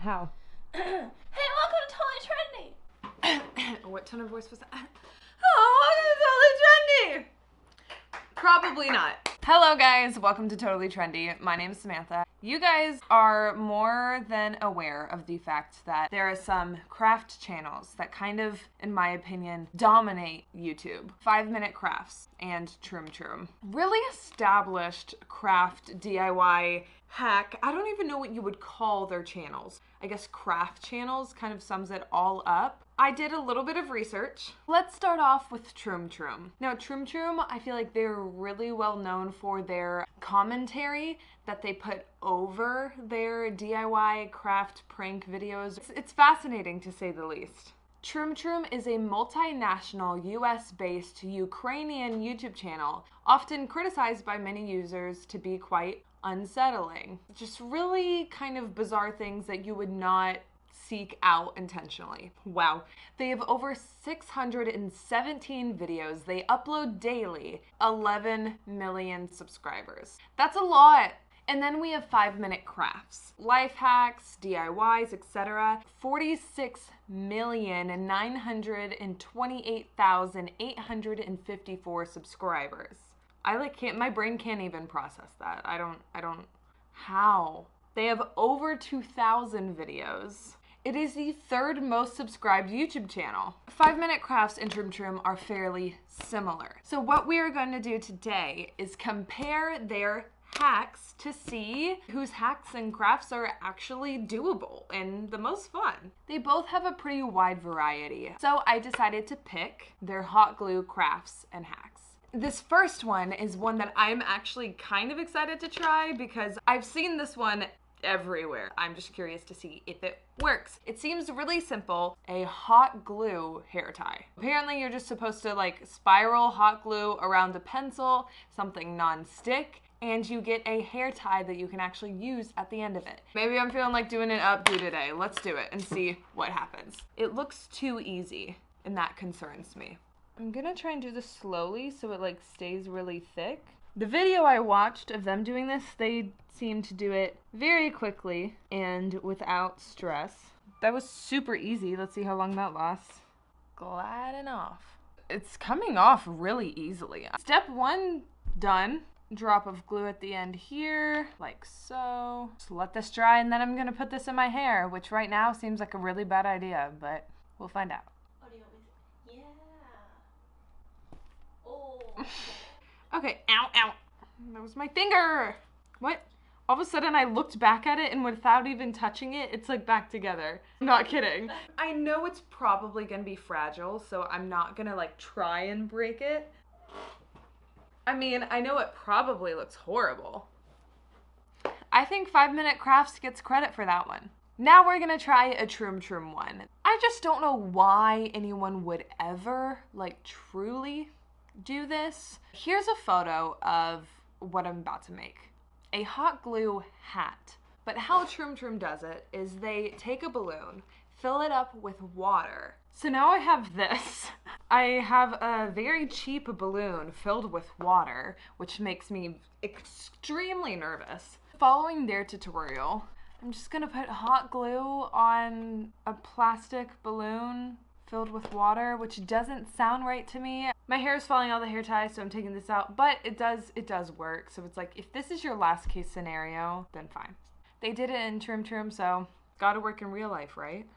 How? Hey, welcome to Totally Trendy! What tone of voice was that? Oh, welcome to Totally Trendy! Probably not. Hello guys, welcome to Totally Trendy. My name is Samantha. You guys are more than aware of the fact that there are some craft channels that kind of, in my opinion, dominate YouTube. 5-minute crafts and Troom Troom. Really established craft DIY hack. I don't even know what you would call their channels. I guess craft channels kind of sums it all up. I did a little bit of research. Let's start off with Troom Troom. Now, Troom Troom, I feel like they're really well known for their commentary that they put over their DIY craft prank videos. It's fascinating to say the least. Troom Troom is a multinational US-based Ukrainian YouTube channel, often criticized by many users to be quite unsettling. Just really kind of bizarre things that you would not seek out intentionally. Wow. They have over 617 videos. They upload daily, 11 million subscribers. That's a lot. And then we have 5-minute crafts, life hacks, DIYs, etc. 46,928,854 subscribers. My brain can't even process that. How? They have over 2,000 videos. It is the third most subscribed YouTube channel. 5-minute crafts and Troom Troom are fairly similar. So what we are going to do today is compare their hacks to see whose hacks and crafts are actually doable and the most fun. They both have a pretty wide variety. So I decided to pick their hot glue crafts and hacks. This first one is one that I'm actually kind of excited to try because I've seen this one everywhere. I'm just curious to see if it works. It seems really simple. A hot glue hair tie. Apparently you're just supposed to like spiral hot glue around a pencil, something non-stick, and you get a hair tie that you can actually use at the end of it. Maybe I'm feeling like doing an updo today. Let's do it and see what happens. It looks too easy and that concerns me. I'm gonna try and do this slowly so it like stays really thick. The video I watched of them doing this, they seemed to do it very quickly and without stress. That was super easy. Let's see how long that lasts. Gliding off. It's coming off really easily. Step 1 done. Drop of glue at the end here, like so. Just let this dry and then I'm gonna put this in my hair, which right now seems like a really bad idea, but we'll find out. Oh, do you want me to? Yeah. Oh. Okay, ow, ow. That was my finger. What? All of a sudden I looked back at it and without even touching it, it's like back together. I'm not kidding. I know it's probably gonna be fragile, so I'm not gonna like try and break it. I mean, I know it probably looks horrible. I think 5-minute crafts gets credit for that one. Now we're gonna try a Troom Troom one. I just don't know why anyone would ever like truly do this. Here's a photo of what I'm about to make. A hot glue hat. But how Troom Troom does it is they take a balloon, fill it up with water. So now I have this. I have a very cheap balloon filled with water, which makes me extremely nervous. Following their tutorial, I'm just gonna put hot glue on a plastic balloon filled with water, which doesn't sound right to me. My hair is falling out of the hair tie, so I'm taking this out, but it does work. So it's like, if this is your last case scenario, then fine. They did it in Troom Troom, so gotta work in real life, right?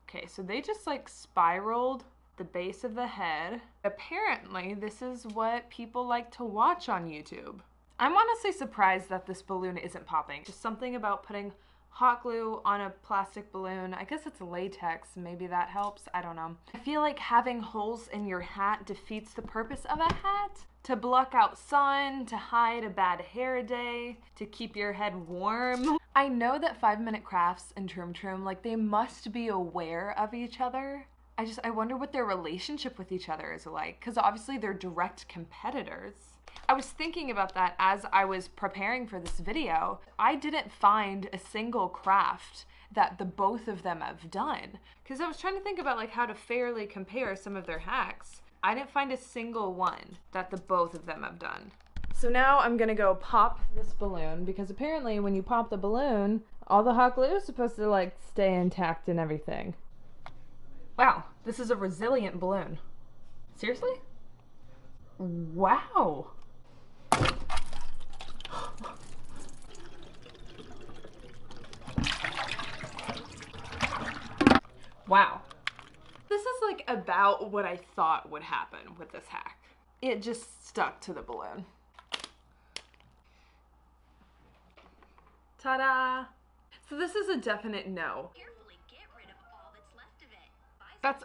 Okay, so they just like spiraled the base of the head. Apparently, this is what people like to watch on YouTube. I'm honestly surprised that this balloon isn't popping. Just something about putting hot glue on a plastic balloon. I guess it's latex, maybe that helps, I don't know. I feel like having holes in your hat defeats the purpose of a hat. To block out sun, to hide a bad hair day, to keep your head warm. I know that 5-minute crafts and Troom Troom, like they must be aware of each other. I wonder what their relationship with each other is like, because obviously they're direct competitors. I was thinking about that as I was preparing for this video. I didn't find a single craft that the both of them have done, because I was trying to think about like how to fairly compare some of their hacks. I didn't find a single one that the both of them have done. So now I'm gonna go pop this balloon, because apparently when you pop the balloon, All the hot glue is supposed to like stay intact and everything. Wow, this is a resilient balloon. Seriously? Wow. Wow. This is like about what I thought would happen with this hack. It just stuck to the balloon. Ta-da! So this is a definite no. Carefully get rid of all that's left of it. That's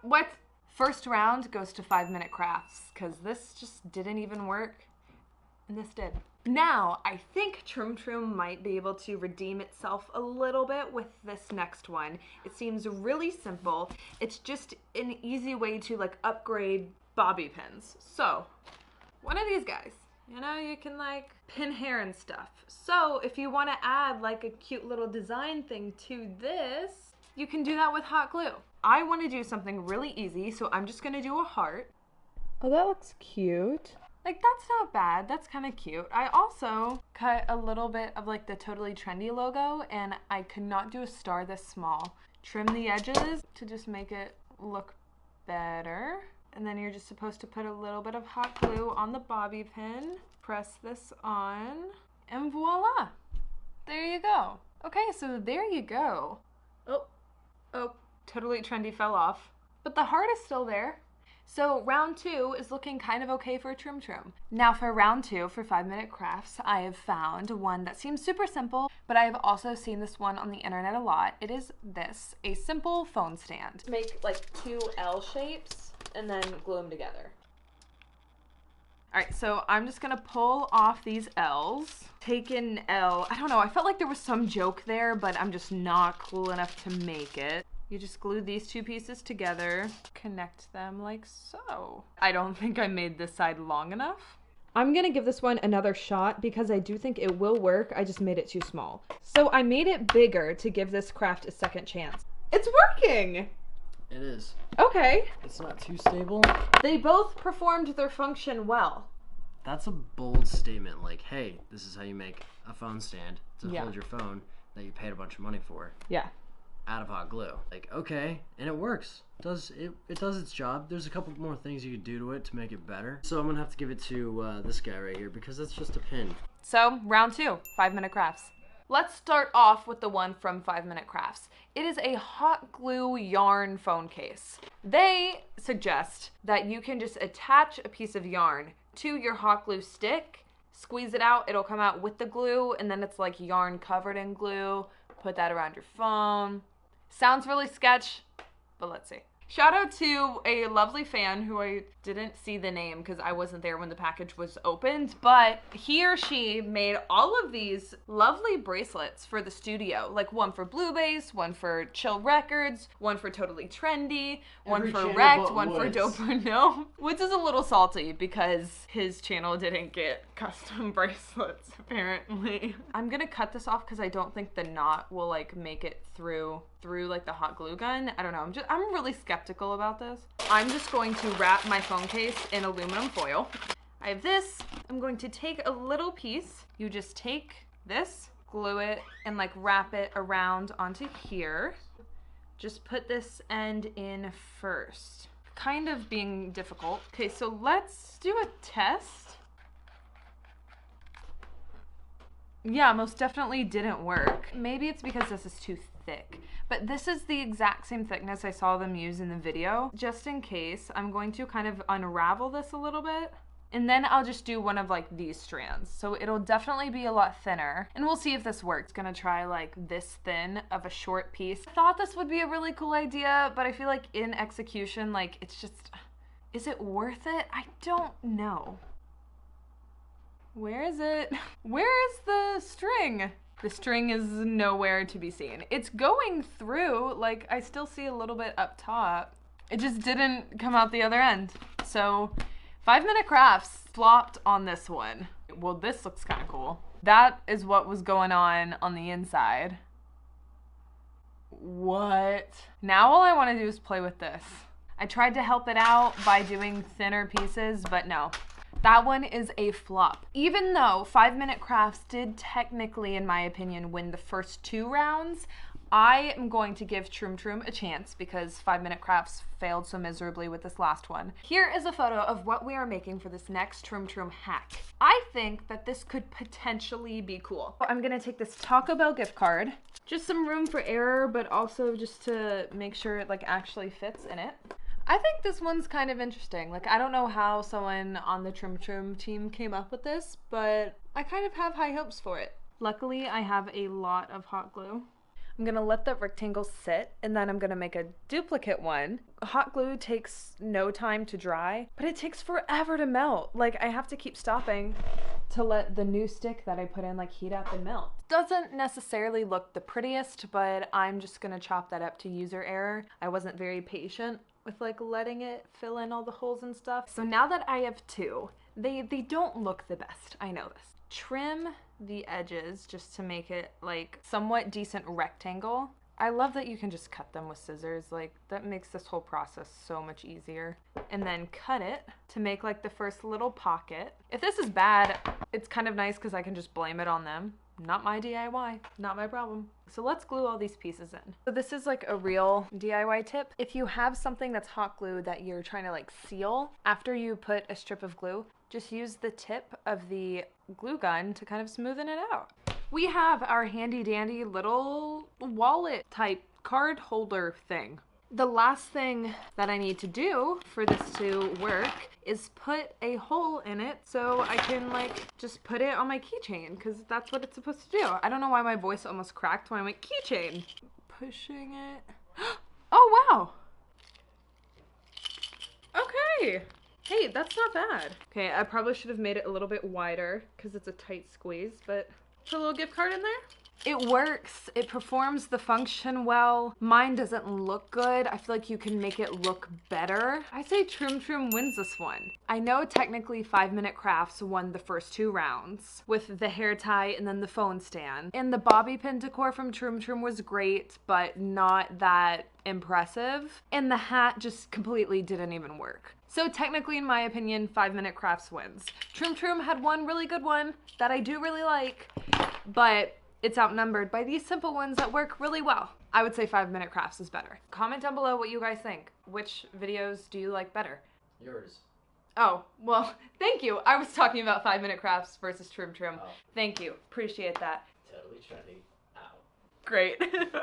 what? First round goes to 5-minute crafts because this just didn't even work and this did. Now, I think Troom Troom might be able to redeem itself a little bit with this next one. It seems really simple. It's just an easy way to like upgrade bobby pins. So, one of these guys, you know, you can like pin hair and stuff. So, if you want to add like a cute little design thing to this, you can do that with hot glue. I want to do something really easy, so I'm just going to do a heart. Oh, that looks cute. Like, that's not bad. That's kind of cute. I also cut a little bit of like the Totally Trendy logo, and I could not do a star this small. Trim the edges to just make it look better. And then you're just supposed to put a little bit of hot glue on the bobby pin. Press this on, and voila. There you go. Okay, so there you go. Oh, Totally Trendy fell off. But the heart is still there. So round 2 is looking kind of okay for Troom Troom. Now for round 2, for 5-minute crafts, I have found one that seems super simple, but I have also seen this one on the internet a lot. It is this, a simple phone stand. Make like 2 L shapes and then glue them together. All right, so I'm just gonna pull off these L's. Take an L, I don't know, I felt like there was some joke there, but I'm just not cool enough to make it. You just glue these 2 pieces together, connect them like so. I don't think I made this side long enough. I'm gonna give this one another shot because I do think it will work. I just made it too small. So I made it bigger to give this craft a second chance. It's working! It is. Okay. It's not too stable. They both performed their function well. That's a bold statement, like, hey, this is how you make a phone stand to hold your phone that you paid a bunch of money for. Yeah. Out of hot glue. Like, okay, and it works. It does its job. There's a couple more things you could do to it to make it better. So I'm gonna have to give it to this guy right here because that's just a pin. So round 2, 5-minute crafts. Let's start off with the one from 5-minute crafts. It is a hot glue yarn phone case. They suggest that you can just attach a piece of yarn to your hot glue stick, squeeze it out, it'll come out with the glue, and then it's like yarn covered in glue. Put that around your phone. Sounds really sketch, but let's see. Shout out to a lovely fan who I didn't see the name because I wasn't there when the package was opened, but he or she made all of these lovely bracelets for the studio, like one for Bluebase, one for Chill Records, one for Totally Trendy, one for REKT, one for Dope or No. Woods is a little salty because his channel didn't get custom bracelets, apparently. I'm gonna cut this off because I don't think the knot will like make it through like the hot glue gun. I don't know, I'm really skeptical about this. I'm just going to wrap my phone case in aluminum foil. I have this. I'm going to take a little piece. You just take this, glue it, and like wrap it around onto here. Just put this end in first. Kind of being difficult. Okay, so let's do a test. Yeah, most definitely didn't work. Maybe it's because this is too thick, but this is the exact same thickness I saw them use in the video. Just in case, I'm going to kind of unravel this a little bit, and then I'll just do one of like these strands. So it'll definitely be a lot thinner, and we'll see if this works. Gonna try like this thin of a short piece. I thought this would be a really cool idea, but I feel like in execution, like it's just, is it worth it? I don't know. Where is it? Where is the string? The string is nowhere to be seen. It's going through, like I still see a little bit up top. It just didn't come out the other end. So 5-minute crafts flopped on this one. Well, this looks kind of cool. That is what was going on the inside. What? Now all I want to do is play with this. I tried to help it out by doing thinner pieces, but no. That one is a flop. Even though 5 Minute Crafts did technically, in my opinion, win the first 2 rounds, I am going to give Troom Troom a chance because 5 Minute Crafts failed so miserably with this last one. Here is a photo of what we are making for this next Troom Troom hack. I think that this could potentially be cool. I'm gonna take this Taco Bell gift card. Just some room for error, but also just to make sure it like actually fits in it. I think this one's kind of interesting. Like, I don't know how someone on the Troom Troom team came up with this, but I kind of have high hopes for it. Luckily, I have a lot of hot glue. I'm gonna let the rectangle sit, and then I'm gonna make a duplicate one. Hot glue takes no time to dry, but it takes forever to melt. Like, I have to keep stopping to let the new stick that I put in like heat up and melt. Doesn't necessarily look the prettiest, but I'm just gonna chop that up to user error. I wasn't very patient with like letting it fill in all the holes and stuff. So now that I have 2, they don't look the best. I know this. Trim the edges just to make it like somewhat decent rectangle. I love that you can just cut them with scissors. Like, that makes this whole process so much easier. And then cut it to make like the first little pocket. If this is bad, it's kind of nice because I can just blame it on them. Not my DIY, not my problem. So let's glue all these pieces in. So this is like a real DIY tip. If you have something that's hot glue that you're trying to like seal, after you put a strip of glue, just use the tip of the glue gun to kind of smoothen it out. We have our handy dandy little wallet type card holder thing. The last thing that I need to do for this to work is put a hole in it so I can like just put it on my keychain, because that's what it's supposed to do. I don't know why my voice almost cracked when I went keychain. Pushing it. Oh wow. Okay. Hey, that's not bad. Okay, I probably should have made it a little bit wider because it's a tight squeeze, but put a little gift card in there. It works. It performs the function well. Mine doesn't look good. I feel like you can make it look better. I say Troom Troom wins this one. I know technically 5 Minute Crafts won the first 2 rounds with the hair tie and then the phone stand. And the bobby pin decor from Troom Troom was great, but not that impressive. And the hat just completely didn't even work. So technically, in my opinion, 5 Minute Crafts wins. Troom Troom had one really good one that I do really like, but it's outnumbered by these simple ones that work really well. I would say 5 Minute Crafts is better. Comment down below what you guys think. Which videos do you like better? Yours. Oh, well, thank you. I was talking about 5 Minute Crafts versus Troom Troom. Oh. Thank you. Appreciate that. Totally Trendy. Ow. Great.